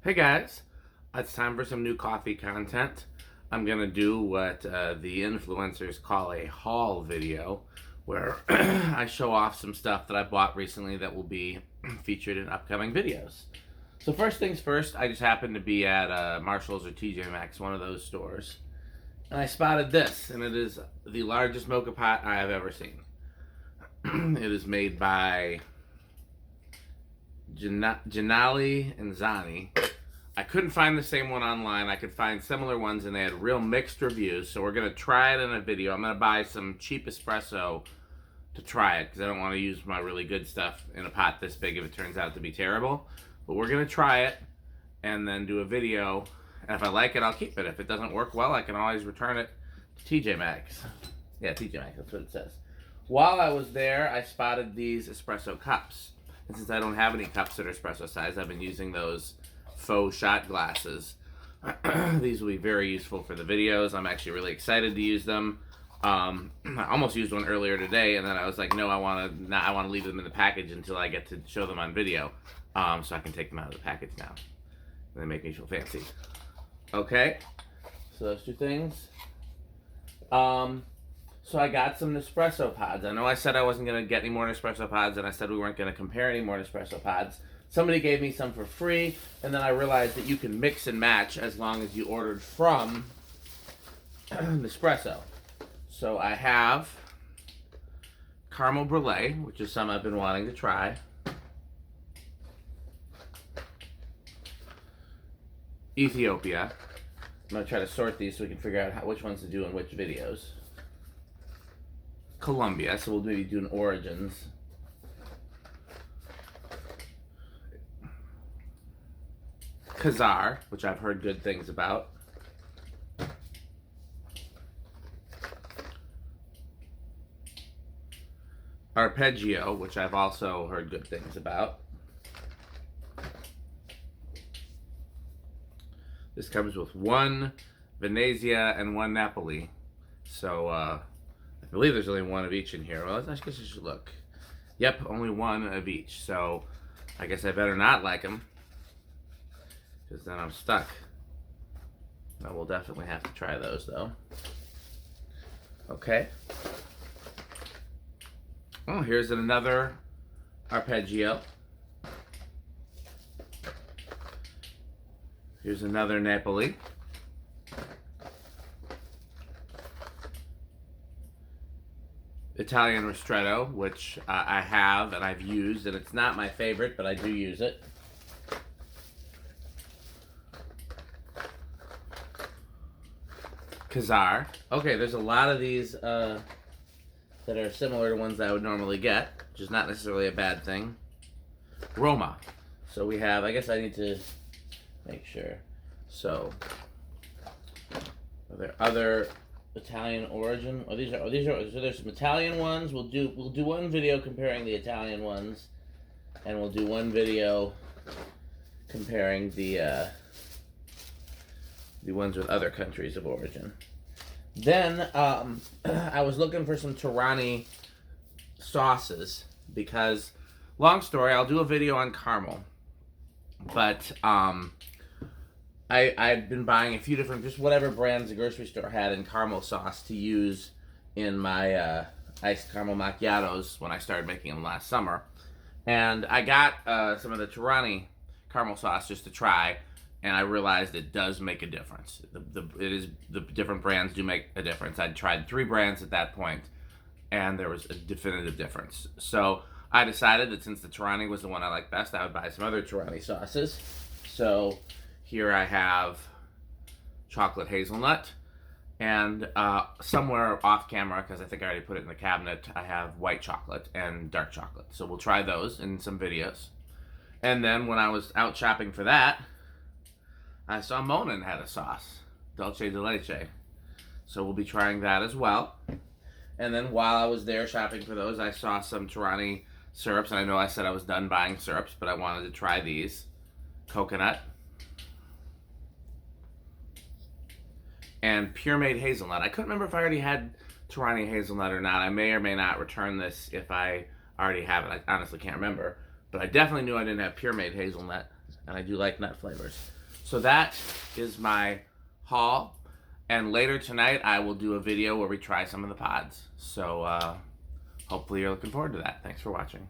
Hey guys, it's time for some new coffee content. I'm gonna do what the influencers call a haul video, where I show off some stuff that I bought recently that will be featured in upcoming videos. So first things first, I just happened to be at Marshall's or TJ Maxx, one of those stores, and I spotted this, and it is the largest Mocha Pot I have ever seen. It is made by Janali and Zani. I couldn't find the same one online. I could find similar ones, and they had real mixed reviews. So we're going to try it in a video. I'm going to buy some cheap espresso to try it, because I don't want to use my really good stuff in a pot this big if it turns out to be terrible. But we're going to try it and then do a video. And if I like it, I'll keep it. If it doesn't work well, I can always return it to TJ Maxx. Yeah, TJ Maxx, that's what it says. While I was there, I spotted these espresso cups. And since I don't have any cups that are espresso size, I've been using those faux shot glasses. These will be very useful for the videos. I'm actually really excited to use them. I almost used one earlier today, and then I was like, no, I want to leave them in the package until I get to show them on video, so I can take them out of the package now. They make me feel fancy. Okay, so those two things. So I got some Nespresso Pods. I know I said I wasn't going to get any more Nespresso Pods, and I said we weren't going to compare any more Nespresso Pods. Somebody gave me some for free, and then I realized that you can mix and match as long as you ordered from Nespresso. So I have caramel brulee, which is some I've been wanting to try. Ethiopia. I'm going to try to sort these so we can figure out which ones to do in which videos. Colombia, so we'll maybe do an origins. Khazar, which I've heard good things about. Arpeggio, which I've also heard good things about. This comes with one Venezia and one Napoli. So, I believe there's only one of each in here. Well, I guess I should look. Yep, only one of each. So, I guess I better not like them, because then I'm stuck. I will definitely have to try those, though. Okay. Oh, here's another Arpeggio. Here's another Napoli. Italian Ristretto, which I have and I've used, and it's not my favorite, but I do use it. Khazar. Okay, there's a lot of these that are similar to ones I would normally get, which is not necessarily a bad thing. Roma. So we have, I guess I need to make sure. So, are there other Italian origin? Oh, these are. So there's some Italian ones. We'll do one video comparing the Italian ones, and we'll do one video comparing the ones with other countries of origin. Then I was looking for some Tirani sauces because, long story, I'll do a video on caramel, but I've been buying a few different, just whatever brands the grocery store had in caramel sauce to use in my iced caramel macchiatos when I started making them last summer. And I got some of the Tirani caramel sauce just to try, and I realized it does make a difference. The different brands do make a difference. I'd tried 3 brands at that point, and there was a definitive difference. So I decided that since the Tirani was the one I liked best, I would buy some other Tirani sauces. So here I have chocolate hazelnut, and somewhere off camera, because I think I already put it in the cabinet, I have white chocolate and dark chocolate. So we'll try those in some videos. And then when I was out shopping for that, I saw Monin had a sauce, dulce de leche. So we'll be trying that as well. And then while I was there shopping for those, I saw some Tirani syrups, and I know I said I was done buying syrups, but I wanted to try these. Coconut. And Pure Made Hazelnut. I couldn't remember if I already had Tirani Hazelnut or not. I may or may not return this if I already have it. I honestly can't remember. But I definitely knew I didn't have Pure Made Hazelnut. and I do like nut flavors. So that is my haul, and later tonight I will do a video where we try some of the pods. So hopefully you're looking forward to that. Thanks for watching.